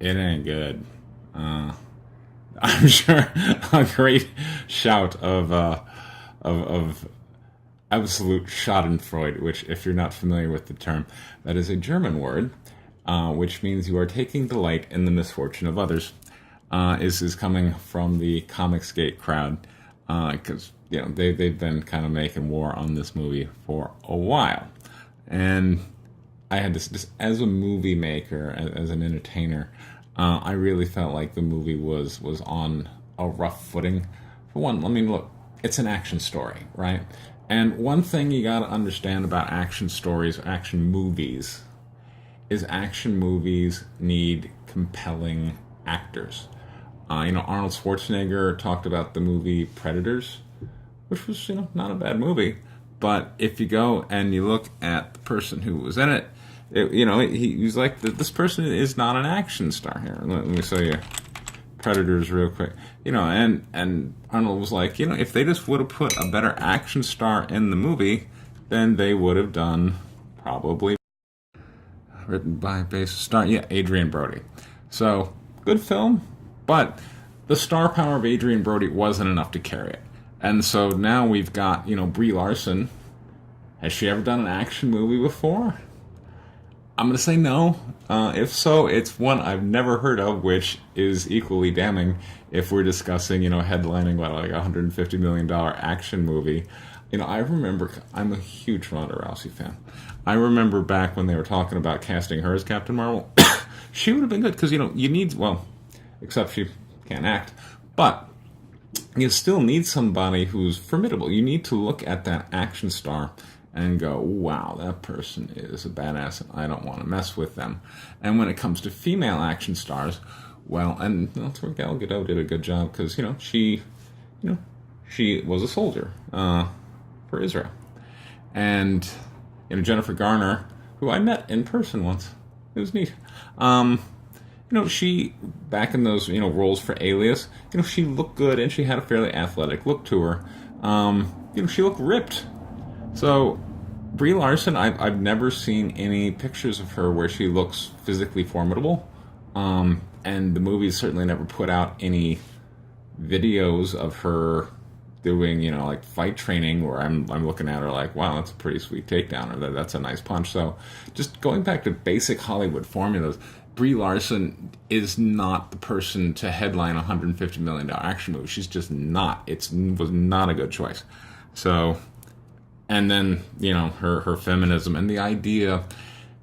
It ain't good. I'm sure a great shout of absolute Schadenfreude, which, if you're not familiar with the term, that is a German word, which means you are taking delight in the misfortune of others. Is coming from the Comicsgate crowd, because they've been kind of making war on this movie for a while, and I had this just as a movie maker, as an entertainer. I really felt like the movie was on a rough footing. For one, I mean, look, it's an action story, right? And one thing you got to understand about action stories, action movies, is action movies need compelling actors. Arnold Schwarzenegger talked about the movie Predators, which was, not a bad movie. But if you go and you look at the person who was in it, he was like, this person is not an action star here. Let me show you Predators real quick. And Arnold was like, if they just would have put a better action star in the movie, then they would have done probably written by bass star, Adrian Brody. So, good film, but the star power of Adrian Brody wasn't enough to carry it. And so now we've got, Brie Larson. Has she ever done an action movie before? I'm going to say no. If so, it's one I've never heard of, which is equally damning if we're discussing, headlining, like a $150 million action movie. I remember, I'm a huge Ronda Rousey fan. I remember back when they were talking about casting her as Captain Marvel. She would have been good, because, you need, except she can't act, but you still need somebody who's formidable. You need to look at that action star and go, wow, that person is a badass, and I don't want to mess with them. And when it comes to female action stars, and that's where Gal Gadot did a good job, because, she was a soldier for Israel. And, Jennifer Garner, who I met in person once. It was neat. She, back in those, roles for Alias, she looked good, and she had a fairly athletic look to her. She looked ripped. So, Brie Larson, I've never seen any pictures of her where she looks physically formidable. And the movies certainly never put out any videos of her doing, like fight training where I'm looking at her like, wow, that's a pretty sweet takedown, or that's a nice punch. So, just going back to basic Hollywood formulas, Brie Larson is not the person to headline a $150 million action movie. She's just not. It was not a good choice. So, and then, her feminism and the idea,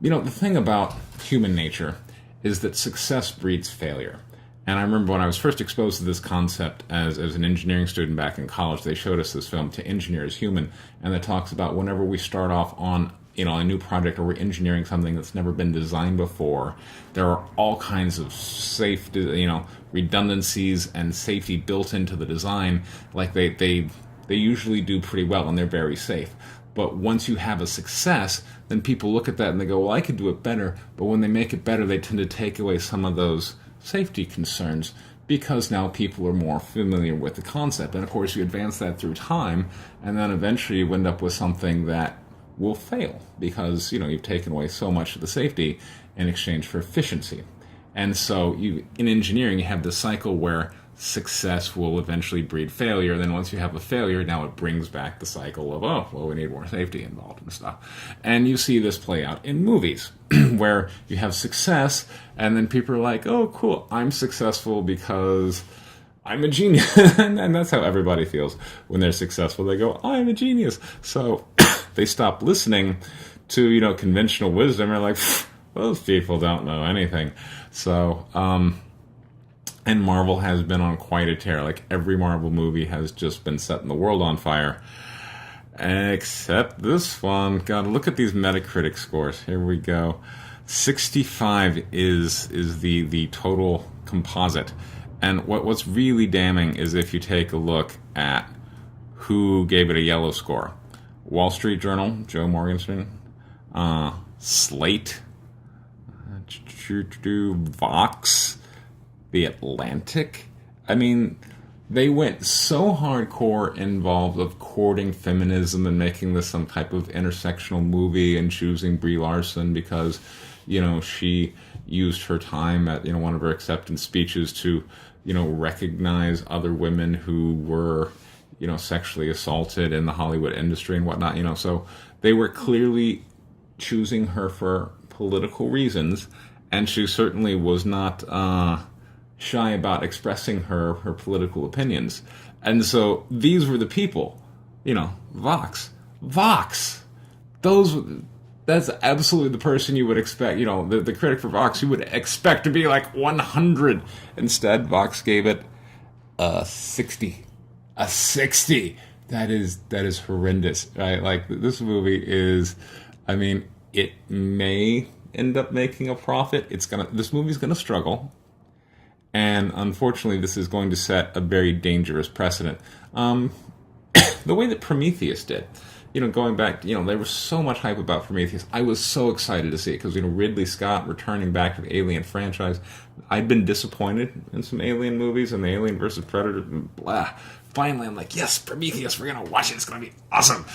the thing about human nature is that success breeds failure. And I remember when I was first exposed to this concept as an engineering student back in college, they showed us this film, To Engineer is Human, and it talks about whenever we start off on a new project, or we're engineering something that's never been designed before, there are all kinds of redundancies and safety built into the design. Like they usually do pretty well, and they're very safe. But once you have a success, then people look at that and they go, well, I could do it better. But when they make it better, they tend to take away some of those safety concerns, because now people are more familiar with the concept. And of course, you advance that through time, and then eventually you end up with something that will fail, because you've taken away so much of the safety in exchange for efficiency. And so in engineering, you have this cycle where success will eventually breed failure. Then once you have a failure, now it brings back the cycle of, we need more safety involved and stuff. And you see this play out in movies where you have success, and then people are like, oh, cool, I'm successful because I'm a genius. And that's how everybody feels when they're successful. They go, I'm a genius. So they stop listening to, conventional wisdom. They're like, those people don't know anything. So, and Marvel has been on quite a tear. Like, every Marvel movie has just been setting the world on fire. Except this one. God, look at these Metacritic scores. Here we go. 65 is the total composite. And what's really damning is if you take a look at who gave it a yellow score. Wall Street Journal, Joe Morgenstern. Slate. Vox. The Atlantic. I mean, they went so hardcore involved of courting feminism and making this some type of intersectional movie, and choosing Brie Larson because, she used her time at, one of her acceptance speeches to, recognize other women who were, sexually assaulted in the Hollywood industry and whatnot, so they were clearly choosing her for political reasons, and she certainly was not shy about expressing her political opinions. And so these were the people, Vox, that's absolutely the person you would expect, the critic for Vox, you would expect to be like 100. Instead, Vox gave it a 60. A 60. That is horrendous, right? Like, this movie is, it may end up making a profit. This movie's gonna struggle. And unfortunately, this is going to set a very dangerous precedent. The way that Prometheus did, going back, there was so much hype about Prometheus. I was so excited to see it because, Ridley Scott returning back to the Alien franchise. I'd been disappointed in some Alien movies and the Alien versus Predator, blah. Finally, I'm like, yes, Prometheus, we're going to watch it. It's going to be awesome.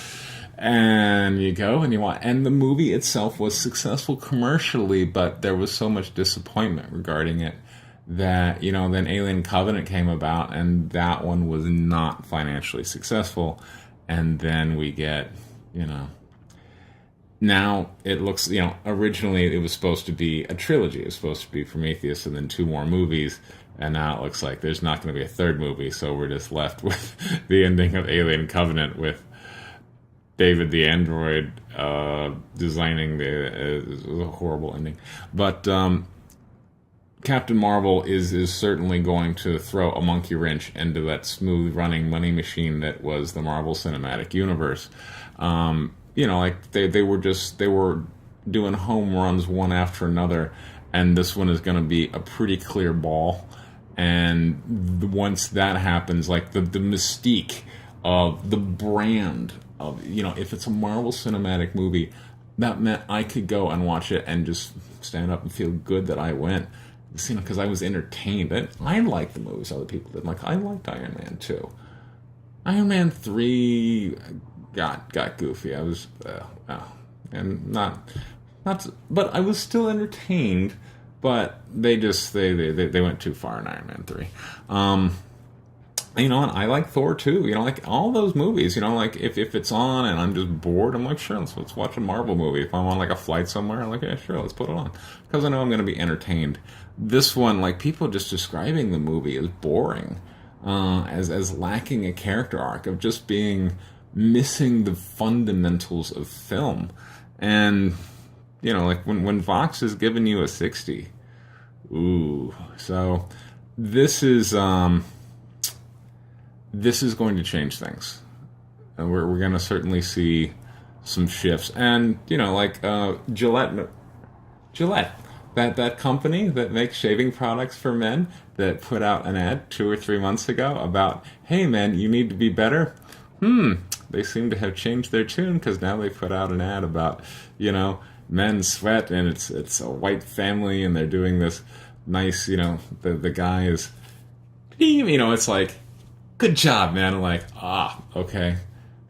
And you go and you watch. And the movie itself was successful commercially, but there was so much disappointment regarding it that, then Alien Covenant came about, and that one was not financially successful. And then we get, now it looks, originally it was supposed to be a trilogy. It was supposed to be Prometheus and then 2 more movies. And now it looks like there's not going to be a 3rd movie. So we're just left with the ending of Alien Covenant with David the android designing it was a horrible ending. But Captain Marvel is certainly going to throw a monkey wrench into that smooth running money machine that was the Marvel Cinematic Universe. Like they were doing home runs one after another, and this one is going to be a pretty clear ball. And once that happens, like the mystique of the brand of, if it's a Marvel Cinematic movie, that meant I could go and watch it and just stand up and feel good that I went. Because I was entertained. And I liked the movies other people did. Like, I liked Iron Man 2. Iron Man 3 got goofy. I was, and not, but I was still entertained. But they went too far in Iron Man 3. And I like Thor too. Like all those movies. Like if it's on and I'm just bored, I'm like, sure, let's watch a Marvel movie. If I'm on like a flight somewhere, I'm like, yeah, sure, let's put it on, because I know I'm going to be entertained. This one, like people just describing the movie as boring, as lacking a character arc, of just being missing the fundamentals of film. And like when Vox is giving you a 60, ooh. So this is going to change things. And we're going to certainly see some shifts. And, like Gillette, that company that makes shaving products for men, that put out an ad 2 or 3 months ago about, hey, man, you need to be better. They seem to have changed their tune, because now they put out an ad about, men sweat, and it's a white family, and they're doing this nice, the guy is, it's like, good job, man. I'm like, okay.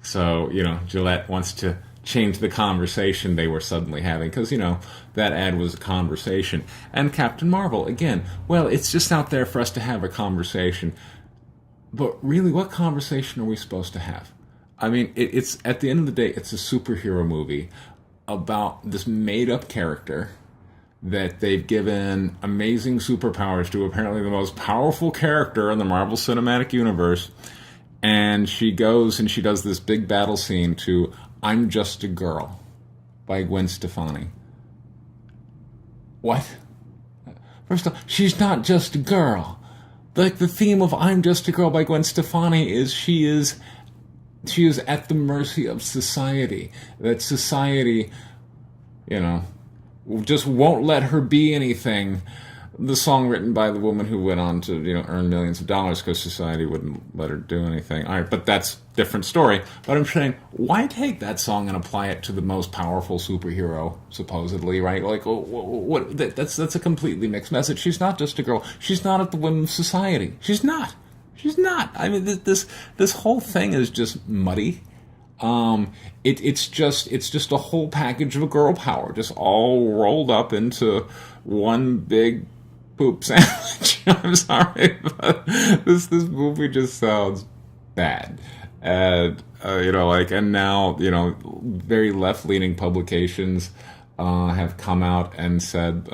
So, Gillette wants to change the conversation they were suddenly having, because, that ad was a conversation. And Captain Marvel, again, well, it's just out there for us to have a conversation. But really, what conversation are we supposed to have? I mean, it's at the end of the day, it's a superhero movie about this made-up character that they've given amazing superpowers to, apparently the most powerful character in the Marvel Cinematic Universe. And she goes and she does this big battle scene to I'm Just a Girl by Gwen Stefani. What? First of all, she's not just a girl. Like, the theme of I'm Just a Girl by Gwen Stefani is she is at the mercy of society. That society, just won't let her be anything. The song written by the woman who went on to, earn millions of dollars because society wouldn't let her do anything. All right, but that's a different story. But I'm saying, why take that song and apply it to the most powerful superhero, supposedly, right? Like, what? That's a completely mixed message. She's not just a girl. She's not at the whim of society. She's not. I mean, this whole thing is just muddy. It's just a whole package of girl power, just all rolled up into one big poop sandwich. I'm sorry, but this movie just sounds bad. And and now very left leaning publications have come out and said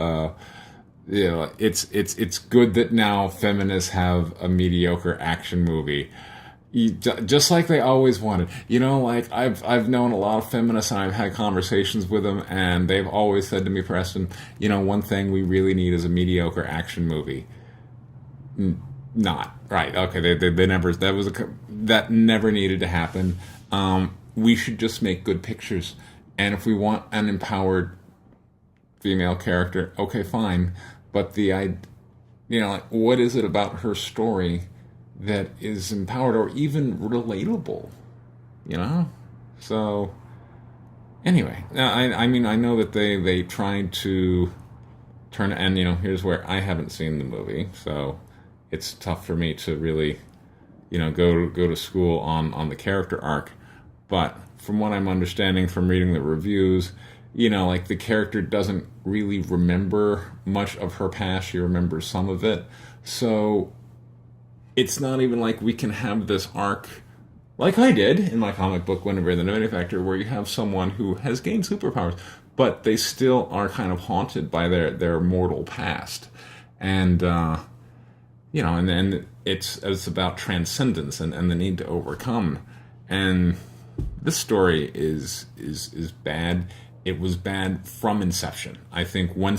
it's good that now feminists have a mediocre action movie. Just like they always wanted. I've known a lot of feminists, and I've had conversations with them, and they've always said to me, Preston, one thing we really need is a mediocre action movie. Not right. Okay, they never. That never needed to happen. We should just make good pictures, and if we want an empowered female character, okay, fine. But what is it about her story that is empowered or even relatable? So anyway, I mean, I know that they tried to turn, and here's where I haven't seen the movie, so it's tough for me to really go to school on the character arc. But from what I'm understanding from reading the reviews, the character doesn't really remember much of her past. She remembers some of it, so it's not even like we can have this arc like I did in my comic book Guinevere the Manufacturer, where you have someone who has gained superpowers, but they still are kind of haunted by their mortal past. And, and then it's about transcendence and the need to overcome. And this story is bad. It was bad from inception. I think when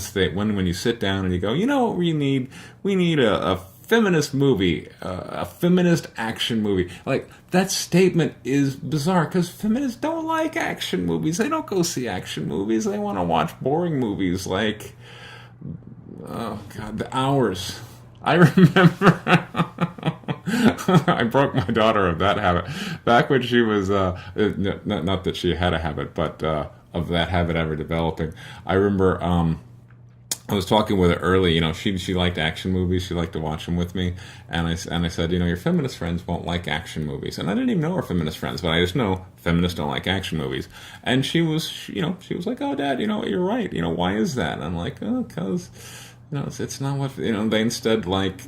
you sit down and you go, what we need? We need a feminist movie, a feminist action movie. Like, that statement is bizarre, because feminists don't like action movies. They don't go see action movies. They want to watch boring movies like, oh God, The Hours. I remember I broke my daughter of that habit back when she was not that she had a habit, but of that habit ever developing. I remember I was talking with her early. She liked action movies. She liked to watch them with me, and I said, your feminist friends won't like action movies. And I didn't even know her feminist friends, but I just know feminists don't like action movies. And she was like, oh, Dad, you're right. Why is that? And I'm like, oh, because it's not what they instead like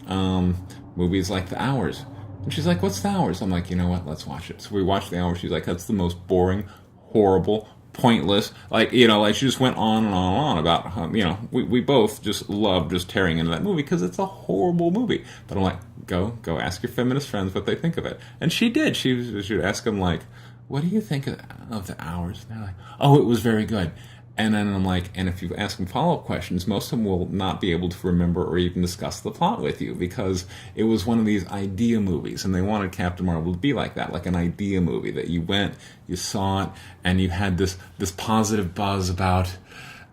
movies like The Hours. And she's like, what's The Hours? I'm like, what? Let's watch it. So we watched The Hours. She's like, that's the most boring, horrible, pointless, she just went on and on and on about how, we both just love just tearing into that movie because it's a horrible movie. But I'm like, go ask your feminist friends what they think of it. And she did. She would ask them, like, what do you think of The Hours? And they're like, oh, it was very good. And then I'm like, and if you ask them follow-up questions, most of them will not be able to remember or even discuss the plot with you, because it was one of these idea movies, and they wanted Captain Marvel to be like that, like an idea movie that you went, you saw it, and you had this positive buzz about,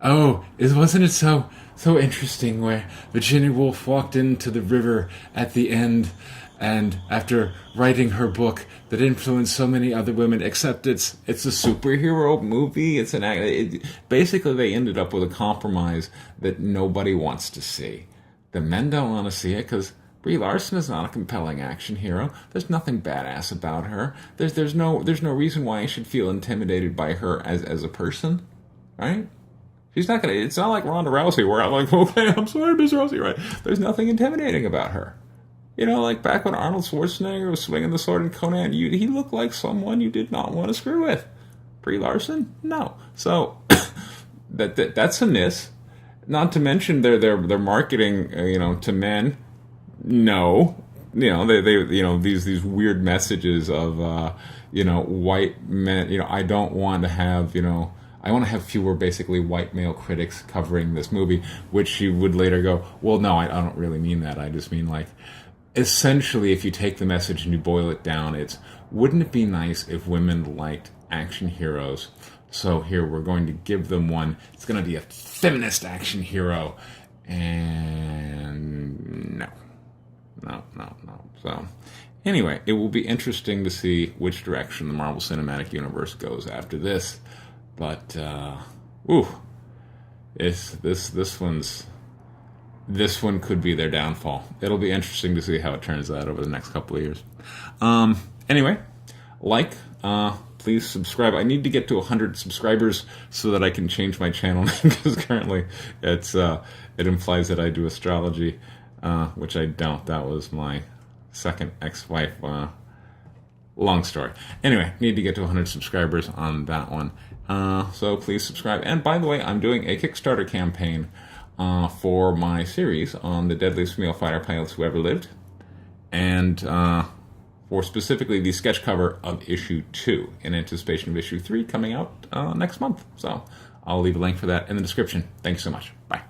wasn't it so interesting where Virginia Woolf walked into the river at the end, and after writing her book that influenced so many other women, except it's a superhero movie. Basically, they ended up with a compromise that nobody wants to see. The men don't want to see it because Brie Larson is not a compelling action hero. There's nothing badass about her. There's no reason why I should feel intimidated by her as a person, right? She's not gonna. It's not like Ronda Rousey where I'm like, okay, I'm sorry, Miss Rousey, right? There's nothing intimidating about her. Like back when Arnold Schwarzenegger was swinging the sword in Conan, he looked like someone you did not want to screw with. Brie Larson? No. So that's a miss. Not to mention their marketing, to men. No. These weird messages of white men. I don't want to have I want to have fewer basically white male critics covering this movie, which she would later go, well, no, I don't really mean that. I just mean, like, essentially, if you take the message and you boil it down, wouldn't it be nice if women liked action heroes? So here, we're going to give them one. It's going to be a feminist action hero. And no. So anyway, it will be interesting to see which direction the Marvel Cinematic Universe goes after this. But, this one could be their downfall. It'll be interesting to see how it turns out over the next couple of years. Anyway, please subscribe. I need to get to 100 subscribers so that I can change my channel name, because currently it implies that I do astrology, which I don't. That was my second ex-wife. Long story. Anyway, need to get to 100 subscribers on that one. So please subscribe. And by the way, I'm doing a Kickstarter campaign for my series on the deadliest female fighter pilots who ever lived, and for specifically the sketch cover of issue 2 in anticipation of issue 3 coming out next month. So I'll leave a link for that in the description. Thanks so much. Bye.